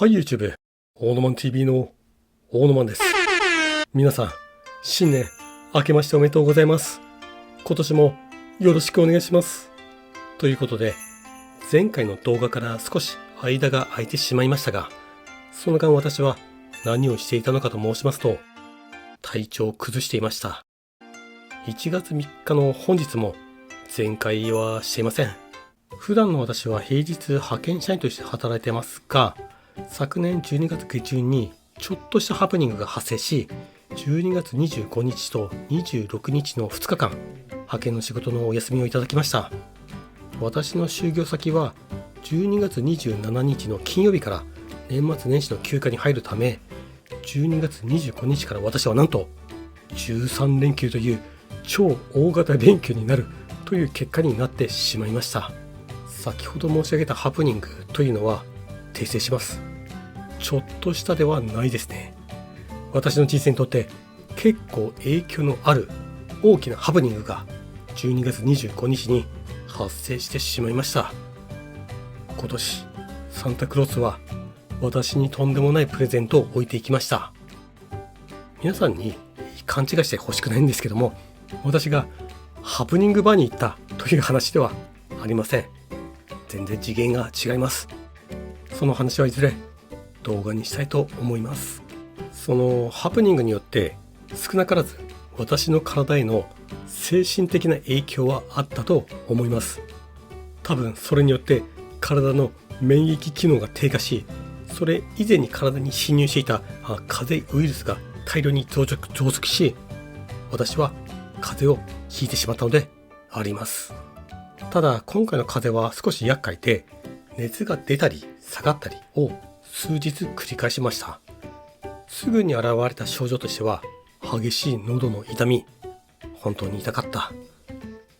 はい、YouTube、オーノマン TV のオーノマンです。皆さん、新年明けましておめでとうございます。今年もよろしくお願いします。ということで、前回の動画から少し間が空いてしまいましたが、その間私は何をしていたのかと申しますと、体調を崩していました。1月3日の本日も全開はしていません。普段の私は平日派遣社員として働いてますが、昨年12月下旬にちょっとしたハプニングが発生し、12月25日と26日の2日間、派遣の仕事のお休みをいただきました。私の就業先は12月27日の金曜日から年末年始の休暇に入るため、12月25日から私はなんと13連休という超大型連休になるという結果になってしまいました。先ほど申し上げたハプニングというのは訂正します。ちょっとしたではないですね。私の人生にとって結構影響のある大きなハプニングが12月25日に発生してしまいました。今年サンタクロースは私にとんでもないプレゼントを置いていきました。皆さんに勘違いしてほしくないんですけども、私がハプニングバーに行ったという話ではありません。全然次元が違います。その話はいずれ動画にしたいと思います。そのハプニングによって少なからず私の体への精神的な影響はあったと思います。多分それによって体の免疫機能が低下し、それ以前に体に侵入していた風邪ウイルスが大量に増殖し、私は風邪をひいてしまったのであります。ただ今回の風邪は少し厄介で、熱が出たり下がったりを数日繰り返しました。すぐに現れた症状としては激しい喉の痛み、本当に痛かった。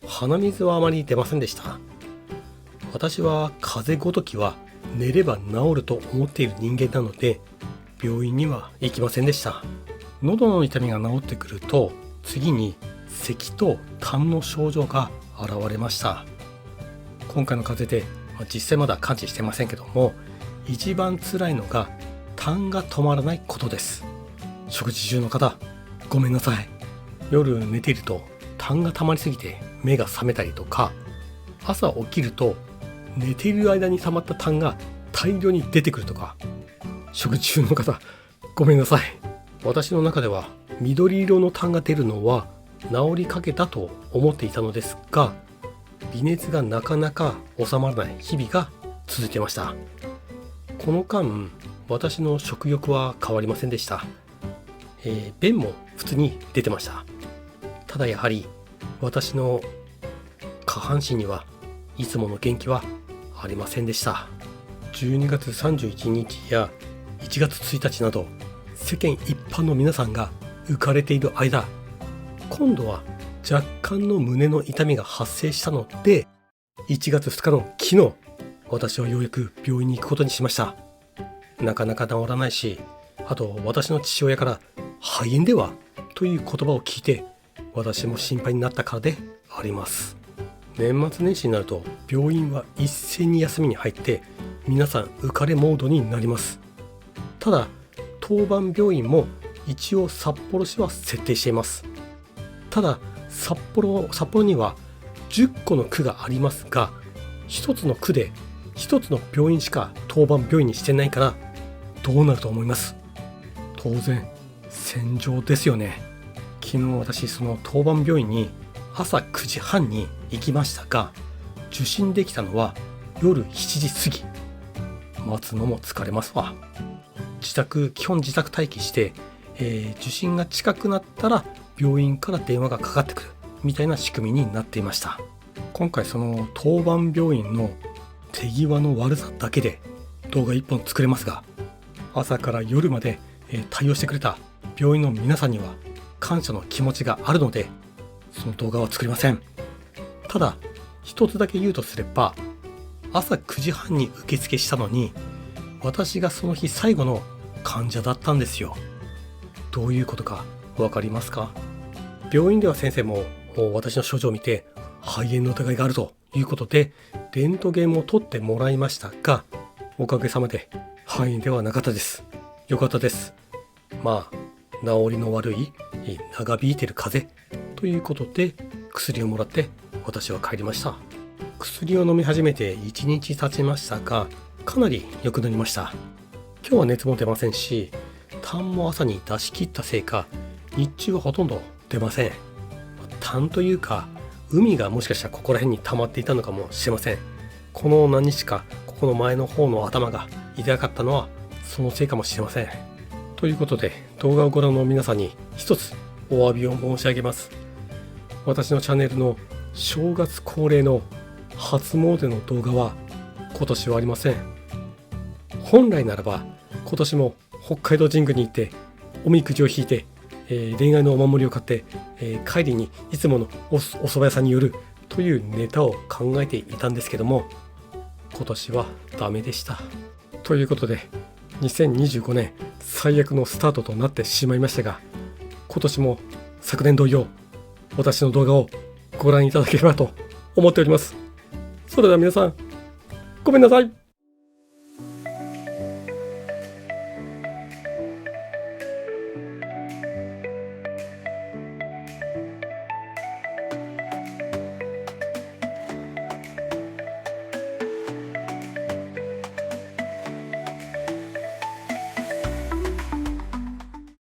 鼻水はあまり出ませんでした。私は風邪ごときは寝れば治ると思っている人間なので、病院には行きませんでした。喉の痛みが治ってくると、次に咳と痰の症状が現れました。今回の風邪で実際まだ完治してませんけども、一番辛いのが痰が止まらないことです。食事中の方、ごめんなさい。夜寝ていると痰が溜まりすぎて目が覚めたりとか、朝起きると寝ている間に溜まった痰が大量に出てくるとか、食事中の方、ごめんなさい。私の中では緑色の痰が出るのは治りかけたと思っていたのですが、微熱がなかなか収まらない日々が続いていました。この間、私の食欲は変わりませんでした。便も普通に出てました。ただやはり私の下半身にはいつもの元気はありませんでした。12月31日や1月1日など世間一般の皆さんが浮かれている間、今度は若干の胸の痛みが発生したので、1月2日の昨日、私はようやく病院に行くことにしました。なかなか治らないし、あと私の父親から肺炎ではという言葉を聞いて、私も心配になったからであります。年末年始になると病院は一斉に休みに入って、皆さん浮かれモードになります。ただ当番病院も一応札幌市は設定しています。ただ札幌には10個の区がありますが、1つの区で1つの病院しか当番病院にしてないから、どうなると思います？当然戦場ですよね。昨日私その当番病院に朝9時半に行きましたが、受診できたのは夜7時過ぎ。待つのも疲れますわ。基本自宅待機して、受診が近くなったら病院から電話がかかってくるみたいな仕組みになっていました。今回その当番病院の手際の悪さだけで動画1本作れますが、朝から夜まで対応してくれた病院の皆さんには感謝の気持ちがあるので、その動画は作りません。ただ一つだけ言うとすれば、朝9時半に受付したのに私がその日最後の患者だったんですよ。どういうことかわかりますか？病院では先生も私の症状を見て肺炎の疑いがあるということでレントゲンも取ってもらいましたが、おかげさまで範囲ではなかったです。よかったです。まあ、治りの悪い長引いてる風邪ということで薬をもらって私は帰りました。薬を飲み始めて1日経ちましたが、かなり良くなりました。今日は熱も出ませんし、痰も朝に出し切ったせいか、日中はほとんど出ません。痰というか、海がもしかしたらここら辺に溜まっていたのかもしれません。この何日か、ここの前の方の頭が痛かったのは、そのせいかもしれません。ということで、動画をご覧の皆さんに一つお詫びを申し上げます。私のチャンネルの正月恒例の初詣の動画は今年はありません。本来ならば今年も北海道神宮に行っておみくじを引いて、恋愛のお守りを買って、帰りにいつものお蕎麦屋さんに寄るというネタを考えていたんですけども、今年はダメでした。ということで2025年最悪のスタートとなってしまいましたが、今年も昨年同様私の動画をご覧いただければと思っております。それでは皆さん、ごめんなさい。